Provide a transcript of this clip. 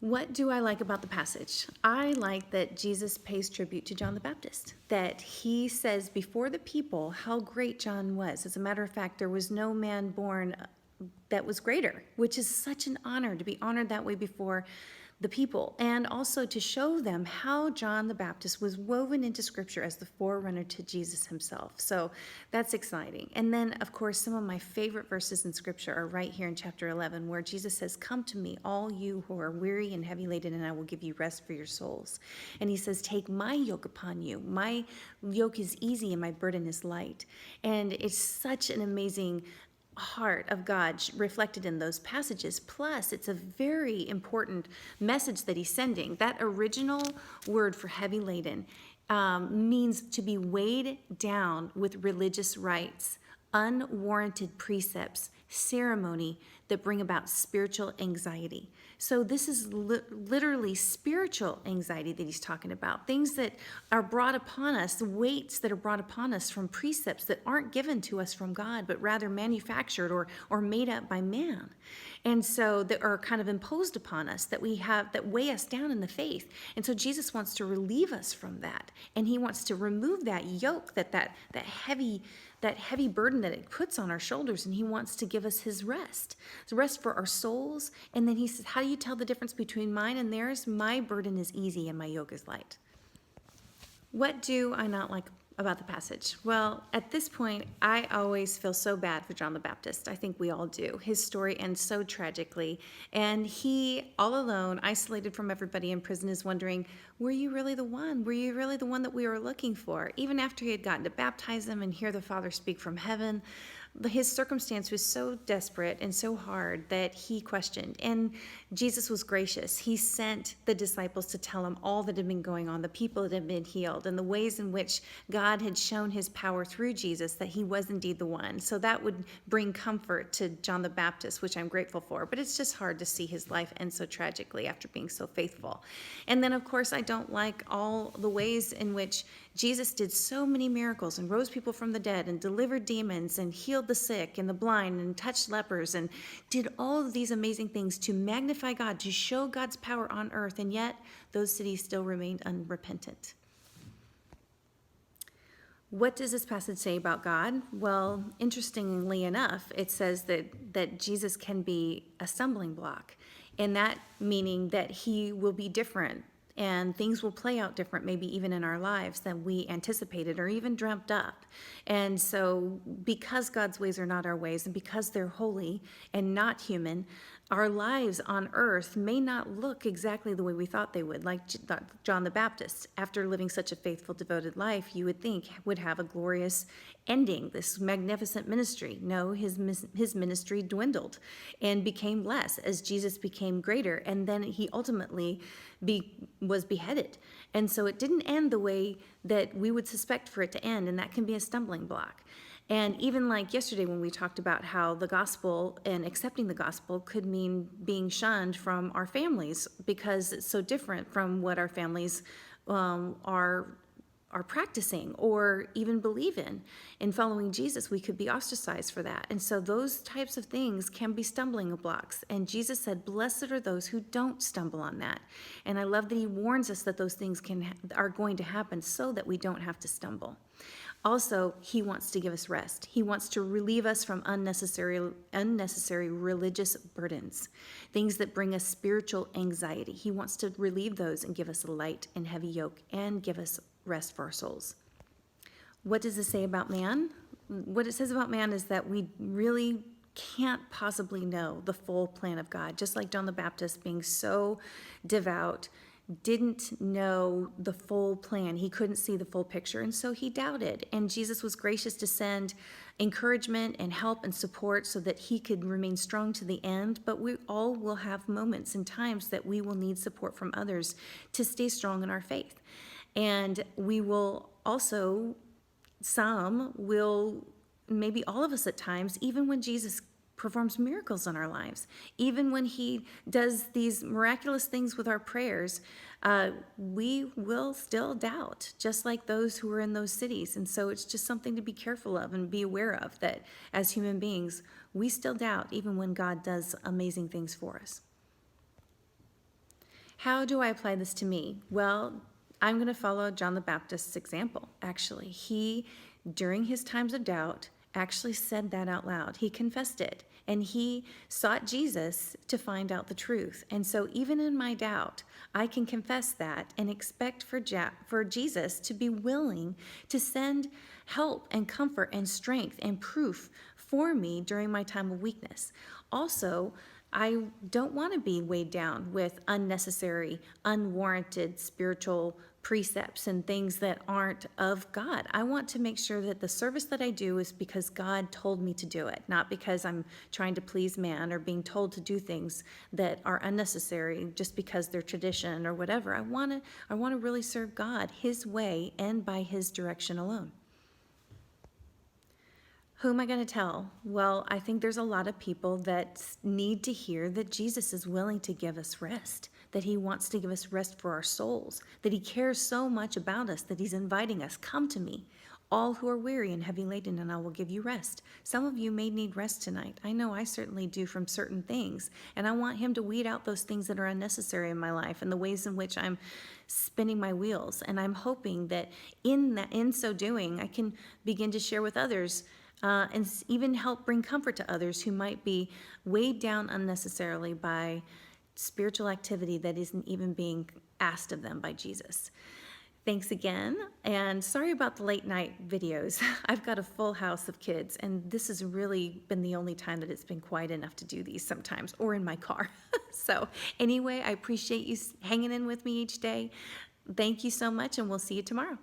What do I like about the passage? I like that Jesus pays tribute to John the Baptist, that he says before the people how great John was. As a matter of fact, there was no man born that was greater, which is such an honor to be honored that way before the people, and also to show them how John the Baptist was woven into Scripture as the forerunner to Jesus himself. So that's exciting. And then, of course, some of my favorite verses in Scripture are right here in chapter 11, where Jesus says, "Come to me, all you who are weary and heavy laden, and I will give you rest for your souls." And he says, "Take my yoke upon you. My yoke is easy and my burden is light." And it's such an amazing heart of God reflected in those passages. Plus, it's a very important message that he's sending. That original word for heavy laden means to be weighed down with religious rites, unwarranted precepts, ceremony that bring about spiritual anxiety. So this is literally spiritual anxiety that he's talking about. Things that are brought upon us, weights that are brought upon us from precepts that aren't given to us from God, but rather manufactured or made up by man. And so that are kind of imposed upon us that we have, that weigh us down in the faith. And so Jesus wants to relieve us from that. And he wants to remove that yoke, that heavy burden that it puts on our shoulders, and he wants to give us his rest. It's rest for our souls. And then he says, how do you tell the difference between mine and theirs? My burden is easy and my yoke is light. What do I not like about the passage? Well, at this point, I always feel so bad for John the Baptist. I think we all do. His story ends so tragically. And he, all alone, isolated from everybody in prison, is wondering, were you really the one? Were you really the one that we were looking for? Even after he had gotten to baptize him and hear the Father speak from heaven, his circumstance was so desperate and so hard that he questioned. And Jesus was gracious. He sent the disciples to tell him all that had been going on, the people that had been healed, and the ways in which God had shown his power through Jesus, that he was indeed the one. So that would bring comfort to John the Baptist, which I'm grateful for. But it's just hard to see his life end so tragically after being so faithful. And then, of course, I don't like all the ways in which Jesus did so many miracles and rose people from the dead and delivered demons and healed the sick and the blind and touched lepers and did all of these amazing things to magnify God, to show God's power on earth, and yet those cities still remained unrepentant. What does this passage say about God? Well, interestingly enough, it says that Jesus can be a stumbling block, and that meaning that he will be different and things will play out different, maybe even in our lives, than we anticipated or even dreamt up. And so because God's ways are not our ways, and because they're holy and not human, our lives on earth may not look exactly the way we thought they would. Like John the Baptist, after living such a faithful, devoted life, you would think would have a glorious ending, this magnificent ministry. No, his ministry dwindled and became less as Jesus became greater, and then he ultimately was beheaded. And so it didn't end the way that we would suspect for it to end, and that can be a stumbling block. And even like yesterday when we talked about how the gospel and accepting the gospel could mean being shunned from our families because it's so different from what our families are practicing or even believe in. In following Jesus, we could be ostracized for that. And so those types of things can be stumbling blocks. And Jesus said, blessed are those who don't stumble on that. And I love that he warns us that those things are going to happen so that we don't have to stumble. Also, he wants to give us rest. He wants to relieve us from unnecessary religious burdens, things that bring us spiritual anxiety. He wants to relieve those and give us a light and heavy yoke and give us rest for our souls. What does this say about man? What it says about man is that we really can't possibly know the full plan of God. Just like John the Baptist being so devout, didn't know the full plan. He couldn't see the full picture, and so he doubted. And Jesus was gracious to send encouragement and help and support so that he could remain strong to the end. But we all will have moments and times that we will need support from others to stay strong in our faith. And we will also, some will, maybe all of us at times, even when Jesus performs miracles in our lives, even when he does these miraculous things with our prayers, we will still doubt, just like those who were in those cities. And so it's just something to be careful of and be aware of, that as human beings, we still doubt even when God does amazing things for us. How do I apply this to me? Well, I'm going to follow John the Baptist's example, actually. He, during his times of doubt, actually said that out loud. He confessed it, and he sought Jesus to find out the truth. And so even in my doubt, I can confess that and expect for Jesus to be willing to send help and comfort and strength and proof for me during my time of weakness. Also, I don't want to be weighed down with unnecessary, unwarranted spiritual precepts and things that aren't of God. I want to make sure that the service that I do is because God told me to do it, not because I'm trying to please man or being told to do things that are unnecessary just because they're tradition or whatever. I want to really serve God his way and by his direction alone. Who am I going to tell? Well, I think there's a lot of people that need to hear that Jesus is willing to give us rest, that he wants to give us rest for our souls, that he cares so much about us that he's inviting us, come to me, all who are weary and heavy laden, and I will give you rest. Some of you may need rest tonight. I know I certainly do from certain things, and I want him to weed out those things that are unnecessary in my life and the ways in which I'm spinning my wheels. And I'm hoping that in so doing, I can begin to share with others and even help bring comfort to others who might be weighed down unnecessarily by spiritual activity that isn't even being asked of them by Jesus. Thanks again, and sorry about the late night videos. I've got a full house of kids, and this has really been the only time that it's been quiet enough to do these sometimes, or in my car. So anyway, I appreciate you hanging in with me each day. Thank you so much, and we'll see you tomorrow.